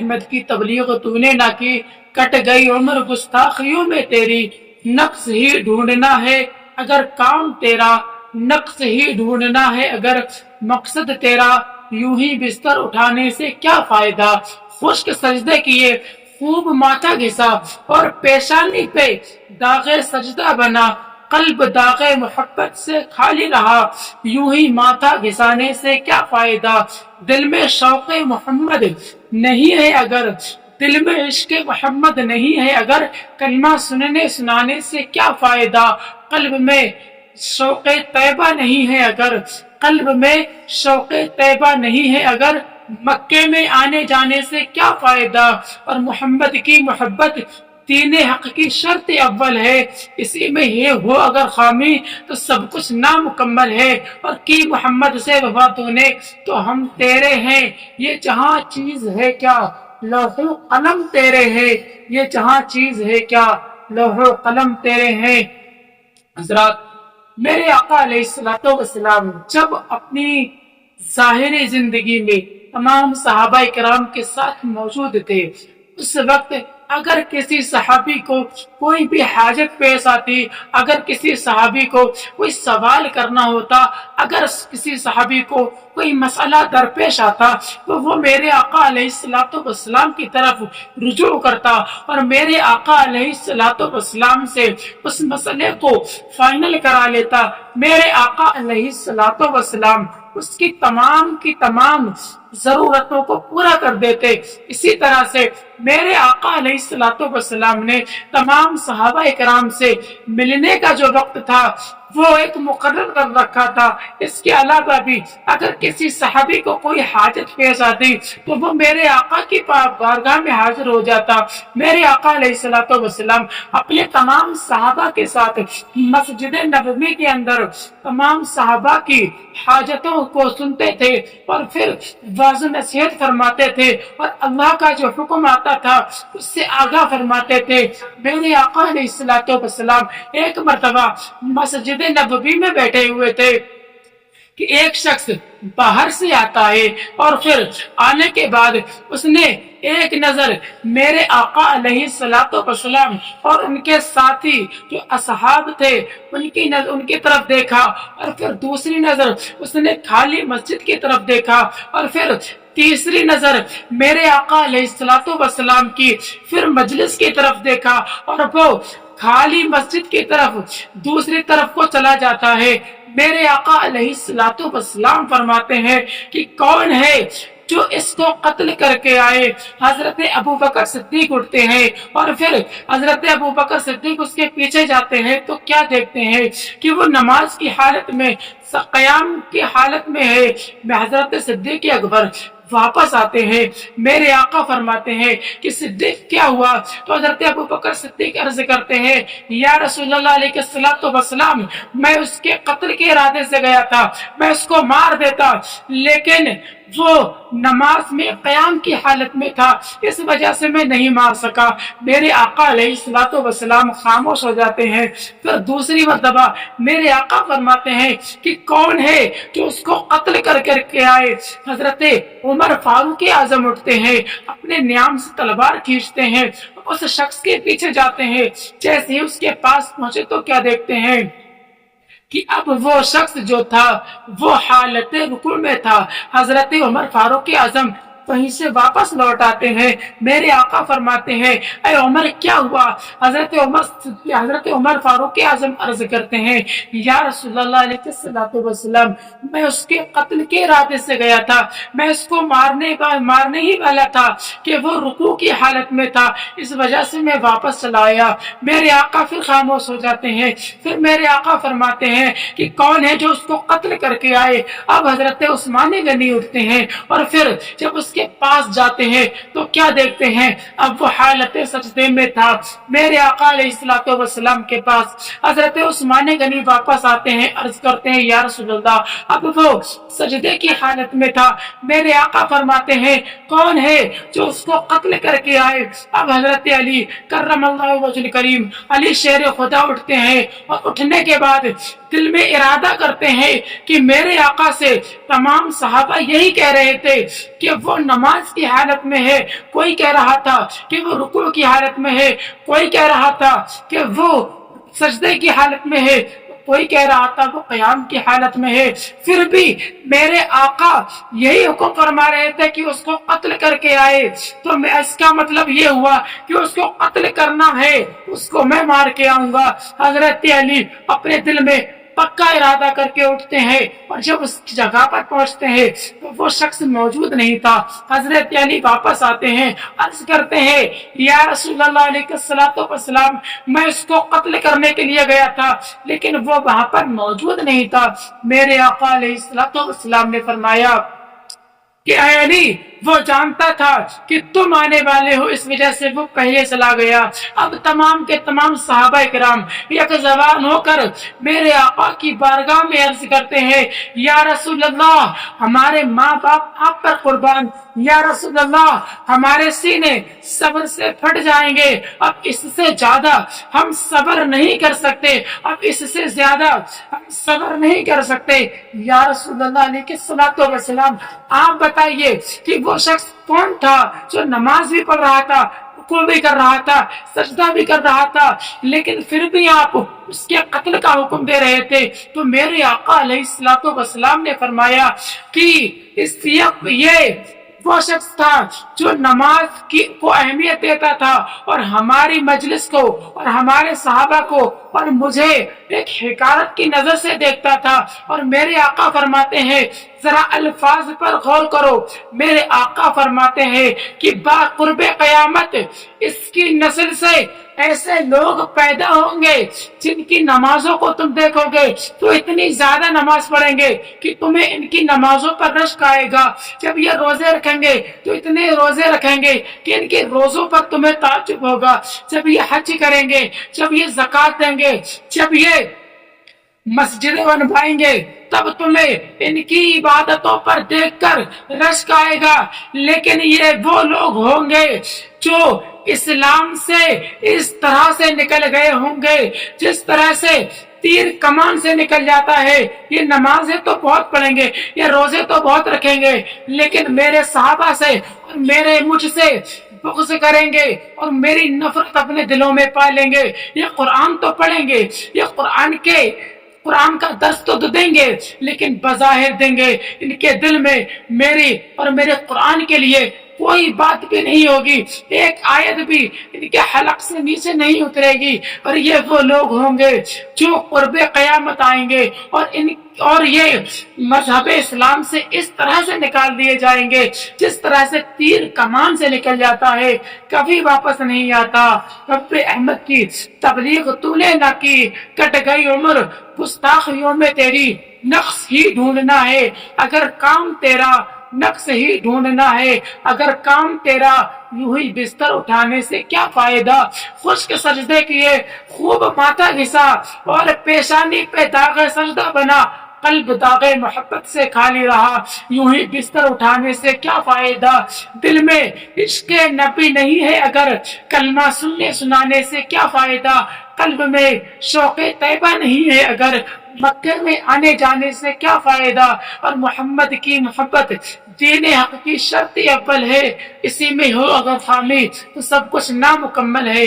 احمد کی تبلیغ تو نے نہ کی، کٹ گئی عمر گستاخیوں میں تیری، نقص ہی ڈھونڈنا ہے اگر کام تیرا، نقص ہی ڈھونڈنا ہے اگر مقصد تیرا، یوں ہی بستر اٹھانے سے کیا فائدہ، خشک سجدے کیے خوب ماتھا گھسا اور پیشانی پہ داغ سجدہ بنا، قلب داغ محبت سے خالی رہا، یوں ہی ماتھا گھسانے سے کیا فائدہ، دل میں شوق محمد نہیں ہے اگر، دل میں عشق محمد نہیں ہے اگر، کلمہ سننے سنانے سے کیا فائدہ، قلب میں شوق طیبہ نہیں ہے اگر، قلب میں شوق طیبہ نہیں ہے اگر، مکے میں آنے جانے سے کیا فائدہ، اور محمد کی محبت دین حق کی شرط اول ہے، اسی میں یہ ہو اگر خامی تو سب کچھ نامکمل ہے، اور کی محمد سے وفا تو نے تو ہم تیرے ہیں، یہ جہاں چیز ہے کیا لوح و قلم تیرے ہے، یہ جہاں چیز ہے کیا لوح و قلم تیرے ہیں۔ حضرات، میرے آقا علیہ الصلوۃ والسلام جب اپنی ظاہری زندگی میں تمام صحابہ کرام کے ساتھ موجود تھے، اس وقت اگر کسی صحابی کو کوئی بھی حاجت پیش آتی، اگر کسی صحابی کو کوئی سوال کرنا ہوتا، اگر کسی صحابی کو کوئی مسئلہ درپیش آتا تو وہ میرے آقا علیہ الصلوۃ والسلام کی طرف رجوع کرتا اور میرے آقا علیہ الصلوۃ والسلام سے اس مسئلے کو فائنل کرا لیتا۔ میرے آقا علیہ الصلوۃ والسلام اس کی تمام ضرورتوں کو پورا کر دیتے۔ اسی طرح سے میرے آقا علیہ الصلوۃ والسلام نے تمام صحابہ کرام سے ملنے کا جو وقت تھا وہ ایک مقرر کر رکھا تھا۔ اس کے علاوہ بھی اگر کسی صحابی کو کوئی حاجت پیش آتی تو وہ میرے آقا کی بارگاہ میں حاضر ہو جاتا۔ میرے آقا علیہ الصلوۃ والسلام اپنے تمام صحابہ کے ساتھ مسجد نبوی کے اندر تمام صحابہ کی حاجتوں کو سنتے تھے اور پھر واعظ و نصیحت فرماتے تھے اور اللہ کا جو حکم آتا تھا اس سے آگاہ فرماتے تھے۔ میرے آقا علیہ الصلوۃ والسلام ایک مرتبہ مسجد نبوی میں بیٹھے ہوئے تھے کہ ایک شخص باہر سے آتا ہے اور پھر آنے کے بعد اس نے ایک نظر میرے آقا علیہ الصلوۃ والسلام اور ان کے ساتھی جو اصحاب تھے ان کی طرف دیکھا اور پھر دوسری نظر اس نے خالی مسجد کی طرف دیکھا اور پھر تیسری نظر میرے آقا علیہ الصلوۃ والسلام کی پھر مجلس کی طرف دیکھا اور وہ خالی مسجد کی طرف دوسری طرف کو چلا جاتا ہے۔ میرے آقا علیہ الصلوۃ والسلام فرماتے ہیں کہ کون ہے جو اس کو قتل کر کے آئے؟ حضرت ابوبکر صدیق اٹھتے ہیں اور پھر حضرت ابوبکر صدیق اس کے پیچھے جاتے ہیں تو کیا دیکھتے ہیں کہ وہ نماز کی حالت میں قیام کی حالت میں ہے۔ حضرت صدیق اکبر واپس آتے ہیں۔ میرے آقا فرماتے ہیں کہ صدیق کیا ہوا؟ تو حضرت ابوبکر صدیق عرض کرتے ہیں یا رسول اللہ علیہ الصلوۃ والسلام، میں اس کے قتل کے ارادے سے گیا تھا، میں اس کو مار دیتا لیکن وہ نماز میں قیام کی حالت میں تھا، اس وجہ سے میں نہیں مار سکا۔ میرے آقا علیہ الصلوۃ والسلام خاموش ہو جاتے ہیں۔ پھر دوسری مرتبہ میرے آقا فرماتے ہیں کہ کون ہے جو اس کو قتل کر کے آئے؟ حضرت عمر فاروق اعظم اٹھتے ہیں، اپنے نیام سے تلوار کھینچتے ہیں، اس شخص کے پیچھے جاتے ہیں۔ جیسے ہی اس کے پاس پہنچے تو کیا دیکھتے ہیں کہ اب وہ شخص جو تھا وہ حالت رکوع میں تھا۔ حضرت عمر فاروق اعظم وہیں سے واپس لوٹ آتے ہیں۔ میرے آقا فرماتے ہیں اے عمر کیا ہوا؟ حضرت عمر فاروق اعظم عرض کرتے ہیں یا رسول اللہ علیہ الصلوۃ والسلام، میں اس کے قتل کے ارادے سے گیا تھا، میں اس کو مارنے ہی والا تھا کہ وہ رکوع کی حالت میں تھا، اس وجہ سے میں واپس چلا آیا۔ میرے آقا پھر خاموش ہو جاتے ہیں۔ پھر میرے آقا فرماتے ہیں کہ کون ہے جو اس کو قتل کر کے آئے؟ اب حضرت عثمان غنی اٹھتے ہیں اور پھر جب اس کے پاس جاتے ہیں تو کیا دیکھتے ہیں؟ اب وہ حالت سجدے میں تھا۔ میرے آقا علیہ الصلوۃ والسلام کے پاس حضرت عثمان غنی واپس آتے ہیں، عرض کرتے ہیں یا رسول اللہ، اب وہ سجدے کی حالت میں تھا۔ میرے آقا فرماتے ہیں کون ہے جو اس کو قتل کر کے آئے؟ اب حضرت علی کرم اللہ وجہ الکریم، علی شیر خدا اٹھتے ہیں اور اٹھنے کے بعد دل میں ارادہ کرتے ہیں کہ میرے آقا سے تمام صحابہ یہی کہہ رہے تھے کہ وہ نماز کی حالت میں ہے، کوئی کہہ رہا تھا کہ وہ رکوع کی حالت میں ہے، کوئی کہہ رہا تھا کہ وہ سجدے کی حالت میں ہے، کوئی کہہ رہا تھا وہ قیام کی حالت میں ہے، پھر بھی میرے آقا یہی حکم فرما رہے تھے کہ اس کو قتل کر کے آئے۔ تو اس کا مطلب یہ ہوا کہ اس کو قتل کرنا ہے، اس کو میں مار کے آؤں گا۔ حضرت علی اپنے دل میں پکا ارادہ کر کے اٹھتے ہیں، اور جب اس جگہ پر پہنچتے ہیں تو وہ شخص موجود نہیں تھا۔ حضرت علی واپس آتے ہیں، عرض کرتے ہیں یا رسول اللہ علیہ الصلوۃ والسلام، میں اس کو قتل کرنے کے لیے گیا تھا لیکن وہ وہاں پر موجود نہیں تھا۔ میرے آقا علیہ الصلوۃ والسلام نے فرمایا کہ اے علی، وہ جانتا تھا کہ تم آنے والے ہو، اس وجہ سے وہ پہلے چلا گیا۔ اب تمام کے تمام صحابہ کرام یک زبان ہو کر میرے آقا کی بارگاہ میں عرض کرتے ہیں یا رسول اللہ، ہمارے ماں باپ آپ پر قربان، یا رسول اللہ ہمارے سینے صبر سے پھٹ جائیں گے، اب اس سے زیادہ ہم صبر نہیں کر سکتے، اب اس سے زیادہ ہم صبر نہیں کر سکتے۔ یا رسول اللہ علیہ الصلوۃ والسلام، آپ بتائیے کہ وہ شخص کون تھا جو نماز بھی پڑھ رہا تھا، رکوع بھی کر رہا تھا، سجدہ بھی کر رہا تھا، لیکن پھر بھی آپ اس کے قتل کا حکم دے رہے تھے؟ تو میرے آقا علیہ الصلوۃ والسلام نے فرمایا کہ یہ وہ شخص تھا جو نماز کو اہمیت دیتا تھا، اور ہماری مجلس کو اور ہمارے صحابہ کو اور مجھے ایک حقارت کی نظر سے دیکھتا تھا۔ اور میرے آقا فرماتے ہیں، ذرا الفاظ پر غور کرو، میرے آقا فرماتے ہیں کہ باقرب قیامت اس کی نسل سے ایسے لوگ پیدا ہوں گے جن کی نمازوں کو تم دیکھو گے تو اتنی زیادہ نماز پڑھیں گے کہ تمہیں ان کی نمازوں پر رشک آئے گا۔ جب یہ روزے رکھیں گے تو اتنے روزے رکھیں گے کہ ان کے روزوں پر تمہیں تعجب ہوگا۔ جب یہ حج کریں گے، جب یہ زکوٰۃ دیں گے، جب یہ مسجدیں بنوائیں گے، تب تمہیں ان کی عبادتوں پر دیکھ کر رشک آئے گا۔ لیکن یہ وہ لوگ ہوں گے جو اسلام سے اس طرح سے نکل گئے ہوں گے جس طرح سے تیر کمان سے نکل جاتا ہے۔ یہ نمازیں تو بہت پڑھیں گے، یہ روزے تو بہت رکھیں گے، لیکن میرے صحابہ سے اور مجھ سے بغض کریں گے اور میری نفرت اپنے دلوں میں پالیں گے۔ یہ قرآن تو پڑھیں گے، یہ قرآن کا درس تو دیں گے، لیکن بظاہر دیں گے، ان کے دل میں میری اور میرے قرآن کے لیے کوئی بات بھی نہیں ہوگی، ایک آیت بھی ان کے حلق سے نیچے نہیں اترے گی۔ اور یہ وہ لوگ ہوں گے جو قرب قیامت آئیں گے اور یہ مذہب اسلام سے اس طرح سے نکال دیے جائیں گے جس طرح سے تیر کمان سے نکل جاتا ہے، کبھی واپس نہیں آتا۔ رب احمد کی تبلیغ تو نے نہ کی، کٹ گئی عمر گستاخیوں میں تیری، نقص ہی ڈھونڈنا ہے اگر کام تیرا، نقص ہی ڈھونڈنا ہے اگر کام تیرا، یوں ہی بستر اٹھانے سے کیا فائدہ، خشک سجدے کیے خوب ماتھا گھسا اور پیشانی پہ داغ سجدہ بنا، قلب داغ محبت سے خالی رہا، یوں ہی بستر اٹھانے سے کیا فائدہ، دل میں عشق نبی نہیں ہے اگر، کلمہ سننے سنانے سے کیا فائدہ، قلب میں شوق طیبہ نہیں ہے اگر، مکے میں آنے جانے سے کیا فائدہ، اور محمد کی محبت دین حق کی شرط اول ہے، اسی میں ہو اگر خامی تو سب کچھ نامکمل ہے۔